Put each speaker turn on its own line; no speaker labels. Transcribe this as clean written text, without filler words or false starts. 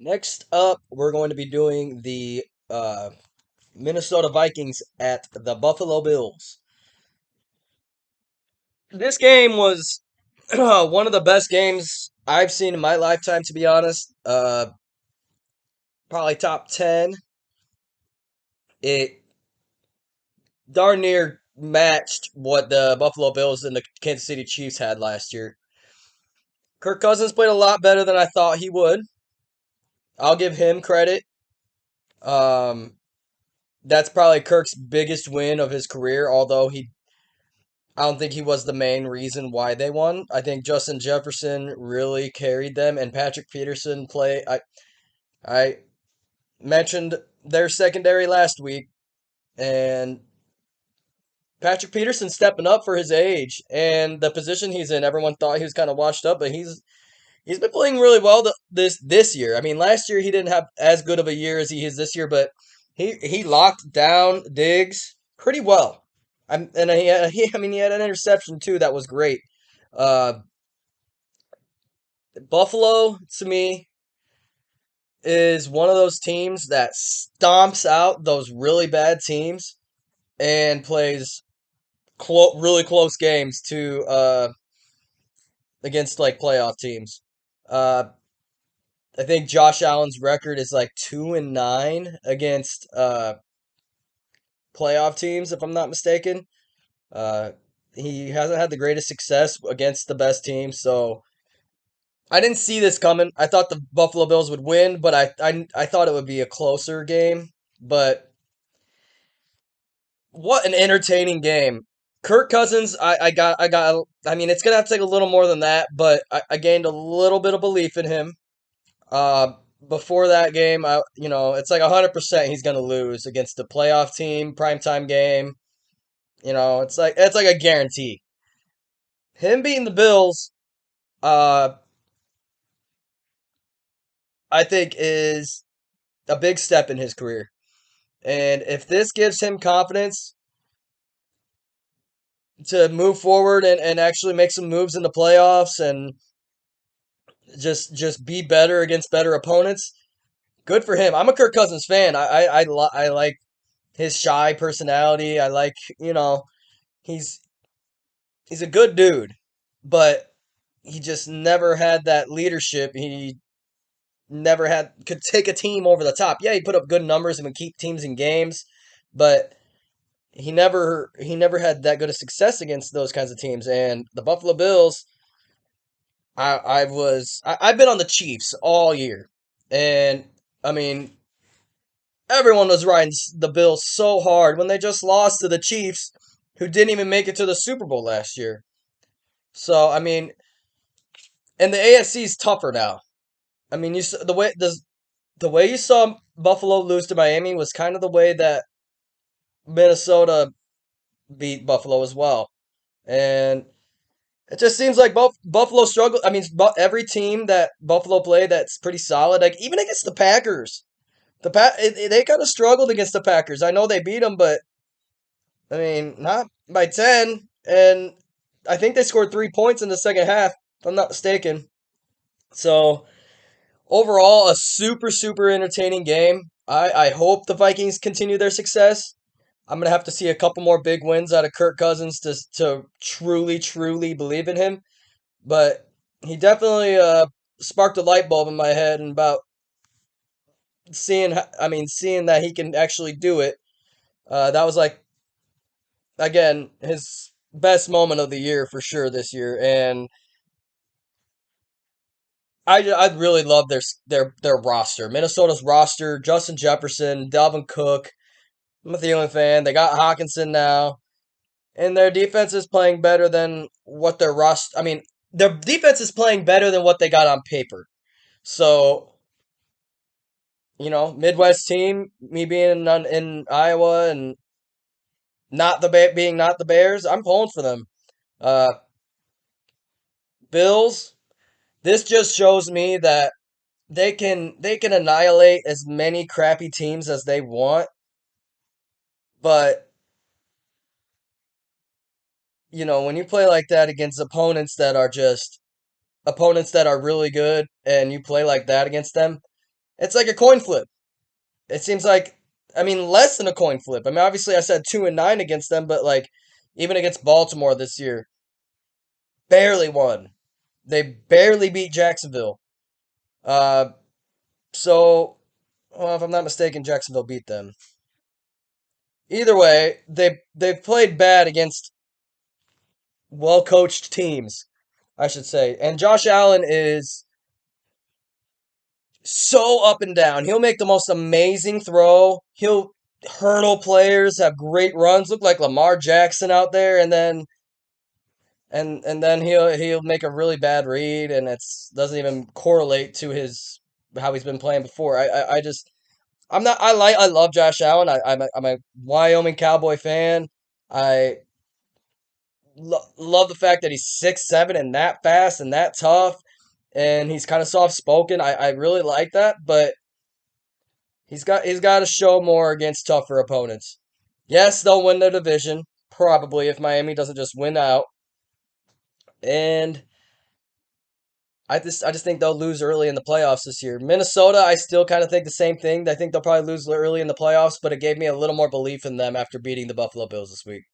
Next up, we're going to be doing the Minnesota Vikings at the Buffalo Bills. This game was one of the best games I've seen in my lifetime, to be honest. Probably top 10. It darn near matched what the Buffalo Bills and the Kansas City Chiefs had last year. Kirk Cousins played a lot better than I thought he would. I'll give him credit. Um, that's probably Kirk's biggest win of his career, although I don't think he was the main reason why they won. I think Justin Jefferson really carried them, and Patrick Peterson play. I mentioned their secondary last week, and Patrick Peterson stepping up for his age and the position he's in. Everyone thought he was kind of washed up, but he's been playing really well this year. I mean, last year he didn't have as good of a year as he is this year, but he locked down Diggs pretty well. And he had an interception too that was great. Uh, Buffalo to me is one of those teams that stomps out those really bad teams and plays really close games to against like playoff teams. Uh, I think Josh Allen's record is like 2-9 against playoff teams, if I'm not mistaken. Uh, he hasn't had the greatest success against the best teams, so I didn't see this coming. I thought the Buffalo Bills would win, but I thought it would be a closer game. But what an entertaining game! Kirk Cousins, I mean, it's gonna have to take a little more than that, but I gained a little bit of belief in him. Uh, Before that game, it's like 100% he's gonna lose against a playoff team, primetime game. It's like a guarantee. Him beating the Bills, uh, I think is a big step in his career. And if this gives him confidence to move forward and actually make some moves in the playoffs and just be better against better opponents, good for him. I'm a Kirk Cousins fan. I like his shy personality. I like, he's he's a good dude, but he just never had that leadership. He never could take a team over the top. Yeah, he put up good numbers and would keep teams in games, but he never had that good of success against those kinds of teams. And the Buffalo Bills, I've been on the Chiefs all year, and I mean everyone was riding the Bills so hard when they just lost to the Chiefs, who didn't even make it to the Super Bowl last year. So I mean, and the AFC is tougher now. I mean, the way you saw Buffalo lose to Miami was kind of the way that Minnesota beat Buffalo as well. And it just seems like Buffalo struggled. I mean, every team that Buffalo played that's pretty solid, like even against the Packers, they kind of struggled against the Packers. I know they beat them, but I mean, not by 10. And I think they scored 3 points in the second half, if I'm not mistaken. So overall, a super super entertaining game. I hope the Vikings continue their success. I'm gonna have to see a couple more big wins out of Kirk Cousins to truly truly believe in him. But he definitely sparked a light bulb in my head and about seeing that he can actually do it. That was like again his best moment of the year for sure this year, and I really love their roster. Minnesota's roster: Justin Jefferson, Dalvin Cook. I'm a Thielen fan. They got Hawkinson now, and their defense is playing better than what their roster. I mean, their defense is playing better than what they got on paper. So Midwest team, me being in Iowa and being not the Bears, I'm pulling for them. Uh, Bills. This just shows me that they can annihilate as many crappy teams as they want, but when you play like that against opponents that are really good and you play like that against them, It's like a coin flip. It seems like, I mean, less than a coin flip. I mean, obviously, I said 2-9 against them, but like even against Baltimore this year, barely won. They barely beat Jacksonville. Uh, so, well, if I'm not mistaken, Jacksonville beat them. Either way, they've played bad against well coached teams, I should say. And Josh Allen is so up and down. He'll make the most amazing throw. He'll hurdle players, have great runs, look like Lamar Jackson out there, and then he'll make a really bad read, and it's doesn't even correlate to his how he's been playing before. I just I'm not I love Josh Allen. I'm a Wyoming Cowboy fan. I love the fact that he's 6'7" and that fast and that tough, and he's kind of soft spoken. I really like that, but he's got to show more against tougher opponents. Yes, they'll win their division probably if Miami doesn't just win out, and I just think they'll lose early in the playoffs this year. Minnesota, I still kind of think the same thing. I think they'll probably lose early in the playoffs, but it gave me a little more belief in them after beating the Buffalo Bills this week.